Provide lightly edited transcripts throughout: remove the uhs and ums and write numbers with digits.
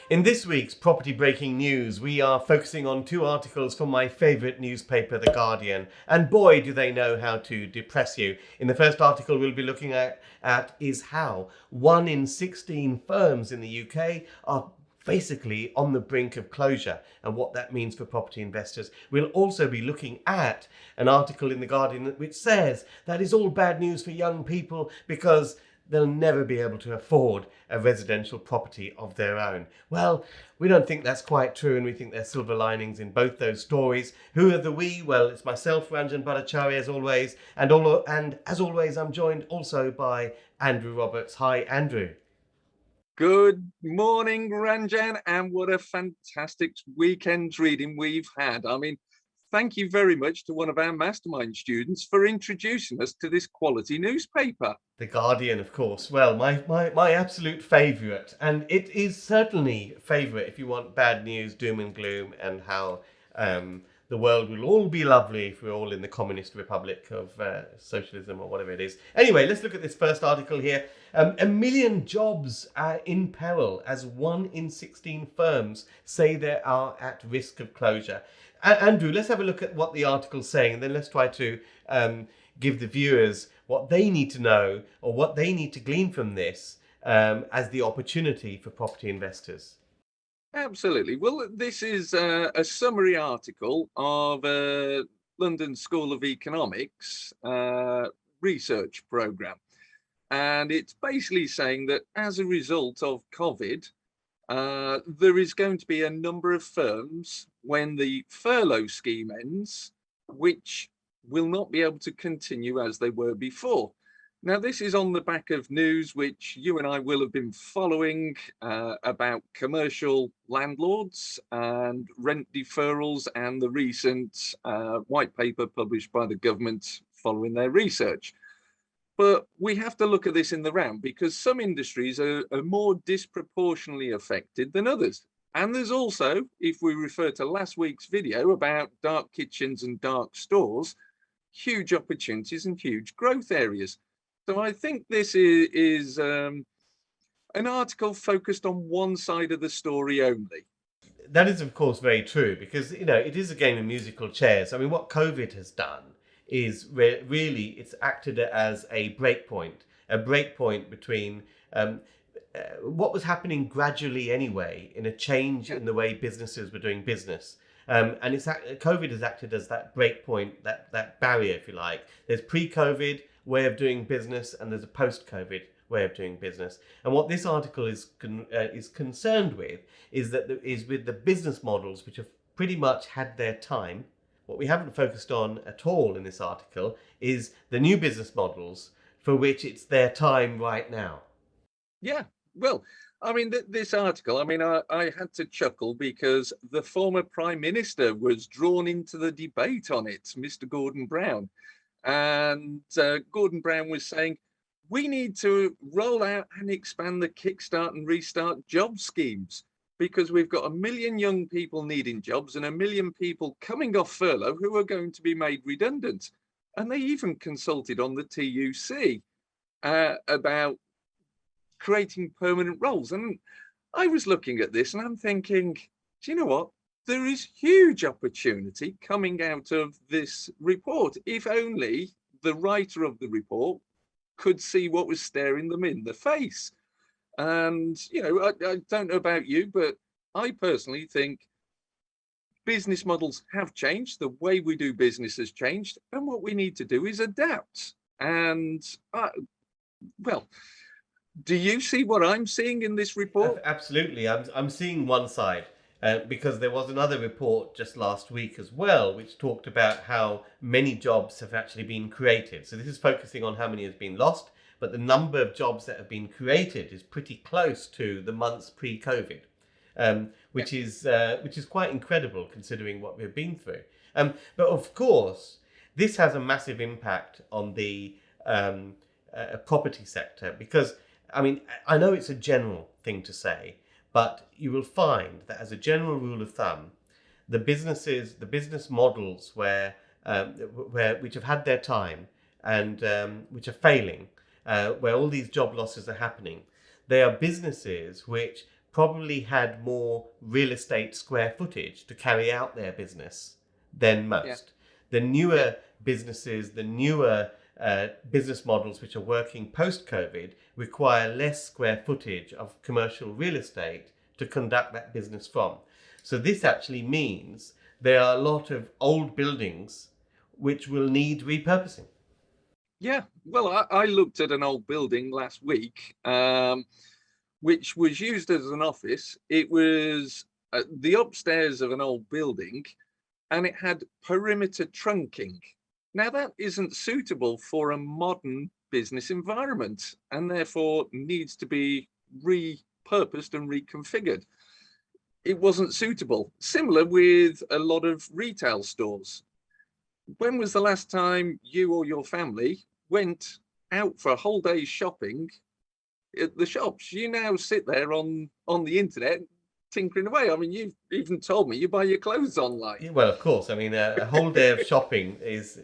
In this week's Property Breaking News, we are focusing on two articles from my favourite newspaper, The Guardian. And boy, do they know how to depress you. In the first article we'll be looking at is how 1 in 16 firms in the UK are basically on the brink of closure and what that means for property investors. We'll also be looking at an article in The Guardian which says that is all bad news for young people because they'll never be able to afford a residential property of their own. Well, we don't think that's quite true, and we think there's silver linings in both those stories. Who are the we? Well, it's myself, Ranjan, Bhattacharya, as always, and as always, I'm joined also by Andrew Roberts. Hi, Andrew. Good morning, Ranjan, and what a fantastic weekend reading we've had. I mean, thank you very much to one of our mastermind students for introducing us to this quality newspaper. The Guardian, of course. Well, my absolute favourite, and it is certainly favourite if you want bad news, doom and gloom, and how the world will all be lovely if we're all in the communist republic of socialism or whatever it is. Anyway, let's look at this first article here. 1 million jobs are in peril as 1 in 16 firms say they are at risk of closure. Andrew, let's have a look at what the article's saying, and then let's try to give the viewers what they need to know or what they need to glean from this as the opportunity for property investors. Absolutely. Well, this is a summary article of London School of Economics research program. And it's basically saying that as a result of COVID, there is going to be a number of firms when the furlough scheme ends, which will not be able to continue as they were before. Now, this is on the back of news which you and I will have been following about commercial landlords and rent deferrals and the recent white paper published by the government following their research. But we have to look at this in the round because some industries are more disproportionately affected than others. And there's also, if we refer to last week's video about dark kitchens and dark stores, huge opportunities and huge growth areas. So I think this is an article focused on one side of the story only. That is, of course, very true because, it is a game of musical chairs. I mean, what COVID has done is really it's acted as a breakpoint between what was happening gradually anyway in a change in the way businesses were doing business. And COVID has acted as that breakpoint, that barrier, if you like. There's pre-COVID way of doing business and there's a post-COVID way of doing business. And what this article is concerned with is with the business models which have pretty much had their time. What we haven't focused on at all in this article is the new business models for which it's their time right now. Yeah, well, I mean, this article, I had to chuckle because the former Prime Minister was drawn into the debate on it, Mr. Gordon Brown. And Gordon Brown was saying, we need to roll out and expand the Kickstart and Restart job schemes because we've got 1 million young people needing jobs and 1 million people coming off furlough who are going to be made redundant. And they even consulted on the TUC about creating permanent roles. And I was looking at this and I'm thinking, do you know what? There is huge opportunity coming out of this report. If only the writer of the report could see what was staring them in the face. And, I don't know about you, but I personally think business models have changed. The way we do business has changed. And what we need to do is adapt. And, well, do you see what I'm seeing in this report? Absolutely. I'm seeing one side. Because there was another report just last week as well, which talked about how many jobs have actually been created. So this is focusing on how many has been lost, but the number of jobs that have been created is pretty close to the months pre-COVID, which is quite incredible considering what we've been through. But of course, this has a massive impact on the property sector because, I know it's a general thing to say, but you will find that as a general rule of thumb, the business models which have had their time and which are failing, where all these job losses are happening, they are businesses which probably had more real estate square footage to carry out their business than Yeah. most. The newer businesses, the newer business models which are working post-COVID require less square footage of commercial real estate to conduct that business from. So this actually means there are a lot of old buildings which will need repurposing. Yeah, well, I looked at an old building last week, which was used as an office. It was the upstairs of an old building, and it had perimeter trunking. Now, that isn't suitable for a modern business environment, and therefore needs to be repurposed and reconfigured. It wasn't suitable. Similar with a lot of retail stores. When was the last time you or your family went out for a whole day's shopping at the shops? You now sit there on the internet tinkering away. I mean, you've even told me you buy your clothes online. Well, of course. I mean, a whole day of shopping is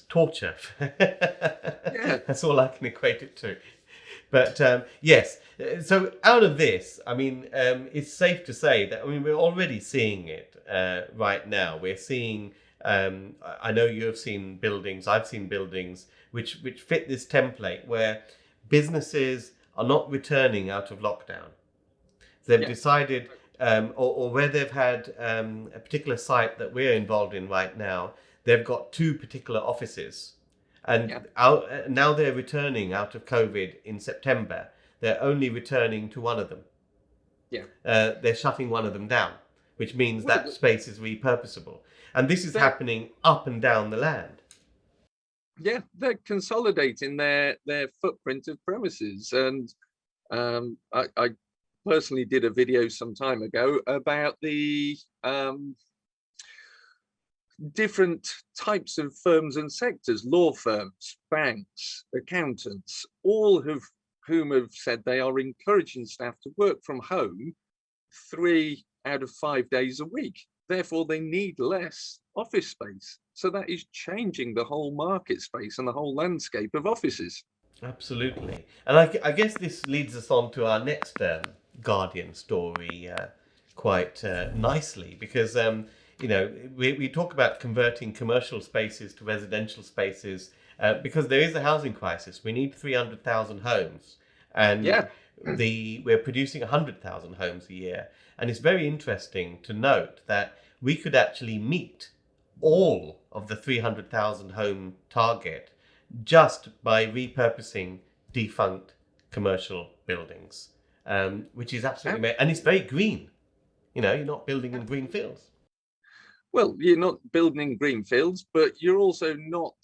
torture. Yeah. That's all I can equate it to. But yes, so out of this, I mean, it's safe to say that, I mean, we're already seeing it right now. We're seeing, I know you have seen buildings, I've seen buildings which fit this template where businesses are not returning out of lockdown. They've decided, or where they've had a particular site that we're involved in right now, they've got 2 particular offices. And now they're returning out of COVID in September. They're only returning to one of them. Yeah. They're shutting one of them down, which means that space is repurposable. And this is happening up and down the land. Yeah, they're consolidating their footprint of premises. And I personally did a video some time ago about the different types of firms and sectors: law firms, banks, accountants, all of whom have said they are encouraging staff to work from home 3 out of 5 days a week. Therefore, they need less office space. So that is changing the whole market space and the whole landscape of offices. Absolutely. And I guess this leads us on to our next Guardian story quite nicely, because you know, we talk about converting commercial spaces to residential spaces because there is a housing crisis. We need 300,000 homes, and we're producing 100,000 homes a year. And it's very interesting to note that we could actually meet all of the 300,000 home target just by repurposing defunct commercial buildings, which is absolutely amazing. And it's very green. You know, you're not building in green fields. Well, you're not building in green fields, but you're also not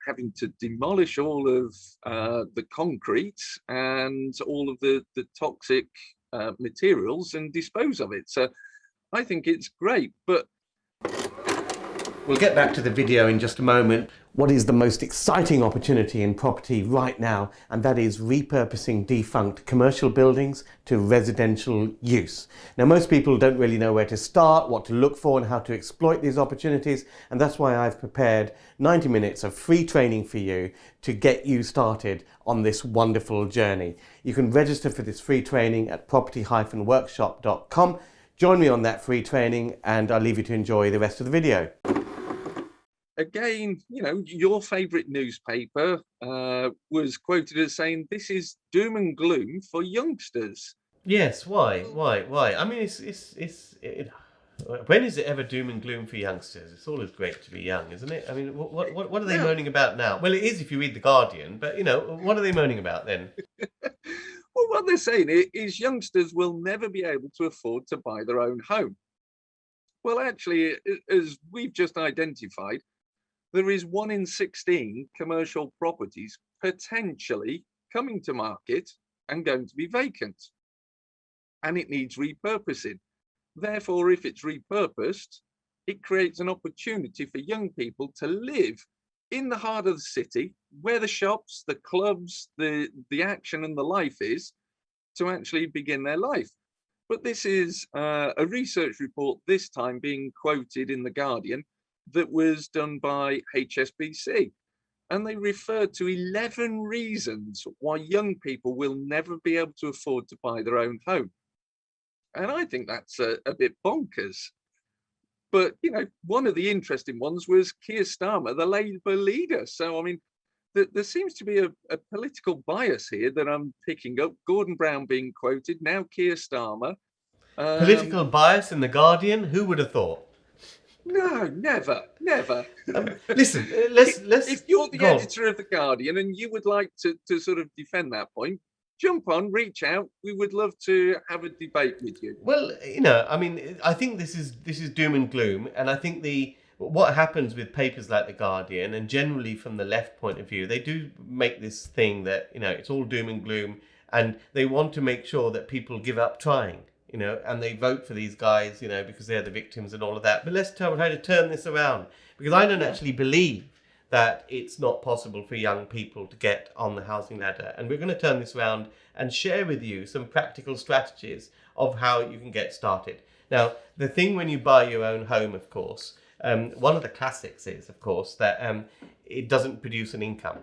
having to demolish all of the concrete and all of the toxic materials and dispose of it. So I think it's great, but we'll get back to the video in just a moment. What is the most exciting opportunity in property right now? And that is repurposing defunct commercial buildings to residential use. Now, most people don't really know where to start, what to look for, and how to exploit these opportunities. And that's why I've prepared 90 minutes of free training for you to get you started on this wonderful journey. You can register for this free training at property-workshop.com. Join me on that free training, and I'll leave you to enjoy the rest of the video. Again, you know, your favorite newspaper was quoted as saying this is doom and gloom for youngsters. Yes, why? I mean, when is it ever doom and gloom for youngsters? It's always great to be young, isn't it? I mean, what are they moaning about now? Well, it is if you read The Guardian, but, you know, what are they moaning about then? Well, what they're saying is youngsters will never be able to afford to buy their own home. Well, actually, as we've just identified, there is 1 in 16 commercial properties potentially coming to market and going to be vacant. And it needs repurposing. Therefore, if it's repurposed, it creates an opportunity for young people to live in the heart of the city, where the shops, the clubs, the action and the life is, to actually begin their life. But this is a research report, this time being quoted in The Guardian, that was done by HSBC. and they referred to 11 reasons why young people will never be able to afford to buy their own home. And I think that's a bit bonkers. But, one of the interesting ones was Keir Starmer, the Labour leader. So, I mean, there seems to be a political bias here that I'm picking up. Gordon Brown being quoted, now Keir Starmer. Political bias in The Guardian? Who would have thought? No, never, never. Listen, let's If you're the go on. editor of The Guardian and you would like to sort of defend that point, jump on, reach out. We would love to have a debate with you. Well, I mean, I think this is doom and gloom, and I think what happens with papers like The Guardian, and generally from the left point of view, they do make this thing that it's all doom and gloom, and they want to make sure that people give up trying, and they vote for these guys, because they're the victims and all of that. But let's try to turn this around, because I don't actually believe that it's not possible for young people to get on the housing ladder. And we're going to turn this around and share with you some practical strategies of how you can get started. Now, the thing when you buy your own home, of course, one of the classics is, of course, that it doesn't produce an income.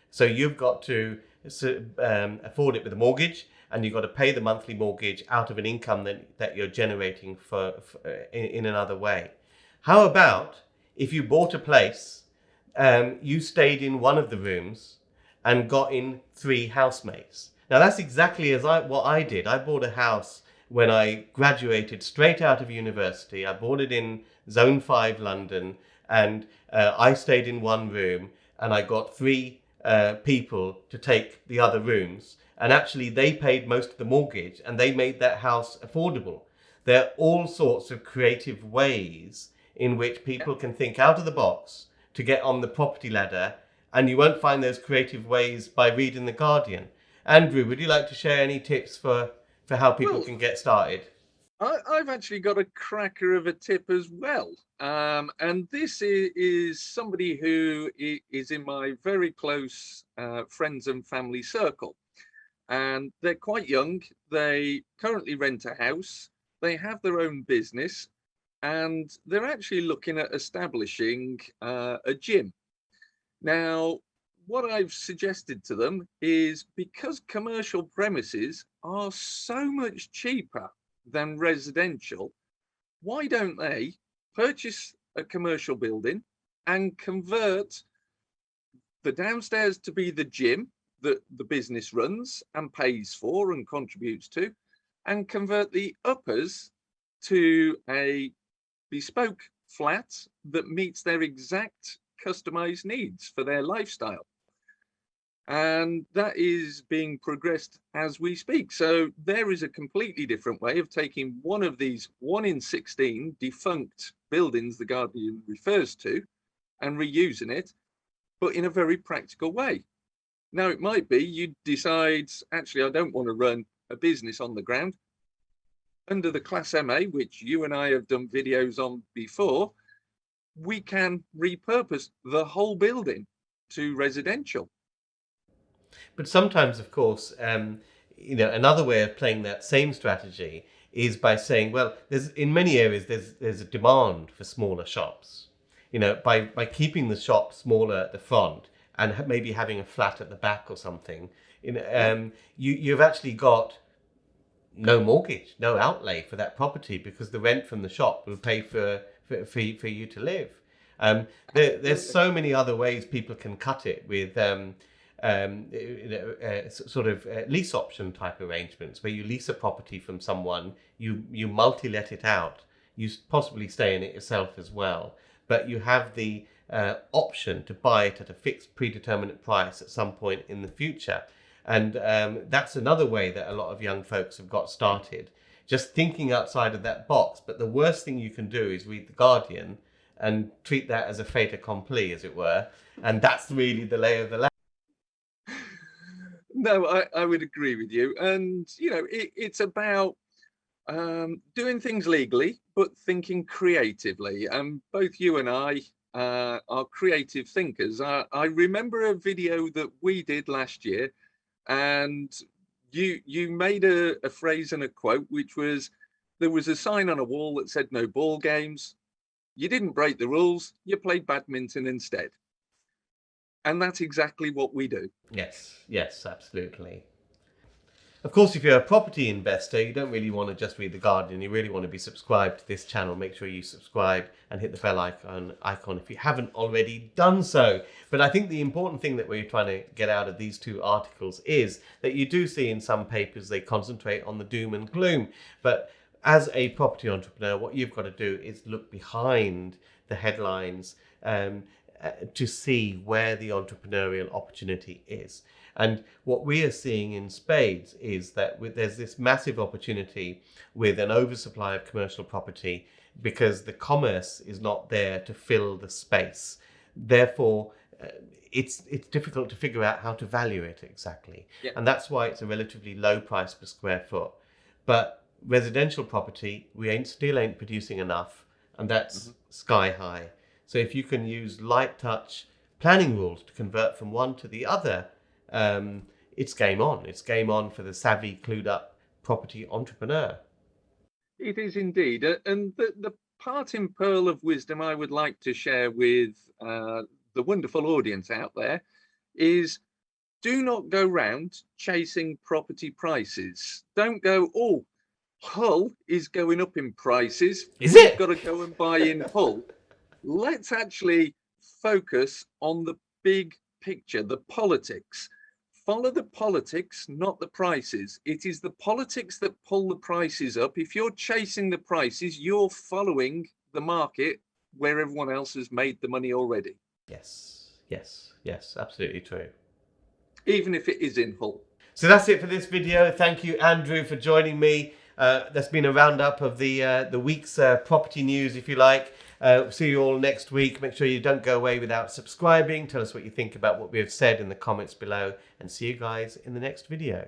So you've got to afford it with a mortgage, and you've got to pay the monthly mortgage out of an income that you're generating in another way. How about if you bought a place, you stayed in one of the rooms and got in 3 housemates? Now that's exactly what I did. I bought a house when I graduated straight out of university. I bought it in Zone 5 London, and I stayed in one room, and I got 3 people to take the other rooms, and actually they paid most of the mortgage and they made that house affordable. There are all sorts of creative ways in which people can think out of the box to get on the property ladder, and you won't find those creative ways by reading The Guardian. Andrew, would you like to share any tips for how people can get started? I've actually got a cracker of a tip as well. And this is somebody who is in my very close friends and family circle. And they're quite young. They currently rent a house. They have their own business. And they're actually looking at establishing a gym. Now, what I've suggested to them is, because commercial premises are so much cheaper than residential, why don't they purchase a commercial building and convert the downstairs to be the gym that the business runs and pays for and contributes to, and convert the uppers to a bespoke flat that meets their exact customized needs for their lifestyle. And that is being progressed as we speak. So there is a completely different way of taking one of these 1 in 16 defunct buildings The Guardian refers to and reusing it, but in a very practical way. Now, it might be you decide, actually, I don't want to run a business on the ground. Under the Class MA, which you and I have done videos on before, we can repurpose the whole building to residential. But sometimes, of course, another way of playing that same strategy is by saying, well, in many areas there's a demand for smaller shops. By keeping the shop smaller at the front and maybe having a flat at the back or something, you've actually got no mortgage, no outlay for that property, because the rent from the shop will pay for you to live. There's so many other ways people can cut it with sort of lease option type arrangements, where you lease a property from someone, you multi-let it out, you possibly stay in it yourself as well, but you have the option to buy it at a fixed predeterminate price at some point in the future. And that's another way that a lot of young folks have got started, just thinking outside of that box. But the worst thing you can do is read The Guardian and treat that as a fait accompli, as it were. And that's really the lay of the land. No, I would agree with you. And, it's about doing things legally, but thinking creatively. And both you and I are creative thinkers. I remember a video that we did last year, and you made a phrase and a quote, which was, there was a sign on a wall that said no ball games. You didn't break the rules, you played badminton instead. And that's exactly what we do. Yes, yes, absolutely. Of course, if you're a property investor, you don't really want to just read The Guardian. You really want to be subscribed to this channel. Make sure you subscribe and hit the bell icon if you haven't already done so. But I think the important thing that we're trying to get out of these two articles is that you do see in some papers they concentrate on the doom and gloom. But as a property entrepreneur, what you've got to do is look behind the headlines to see where the entrepreneurial opportunity is. And what we are seeing in spades is that there's this massive opportunity with an oversupply of commercial property because the commerce is not there to fill the space. Therefore, it's difficult to figure out how to value it exactly. Yeah. And that's why it's a relatively low price per square foot. But residential property, we still ain't producing enough, and that's sky high. So if you can use light touch planning rules to convert from one to the other, it's game on. It's game on for the savvy, clued up property entrepreneur. It is indeed. And the part in Pearl of Wisdom I would like to share with the wonderful audience out there is, do not go round chasing property prices. Don't go, oh, Hull is going up in prices. Is it? We've got to go and buy in Hull. Let's actually focus on the big picture, the politics. Follow the politics, not the prices. It is the politics that pull the prices up. If you're chasing the prices, you're following the market where everyone else has made the money already. Yes, yes, yes, absolutely true. Even if it is in Hull. So that's it for this video. Thank you, Andrew, for joining me. That's been a roundup of the week's property news, if you like. See you all next week. Make sure you don't go away without subscribing. Tell us what you think about what we have said in the comments below, and see you guys in the next video.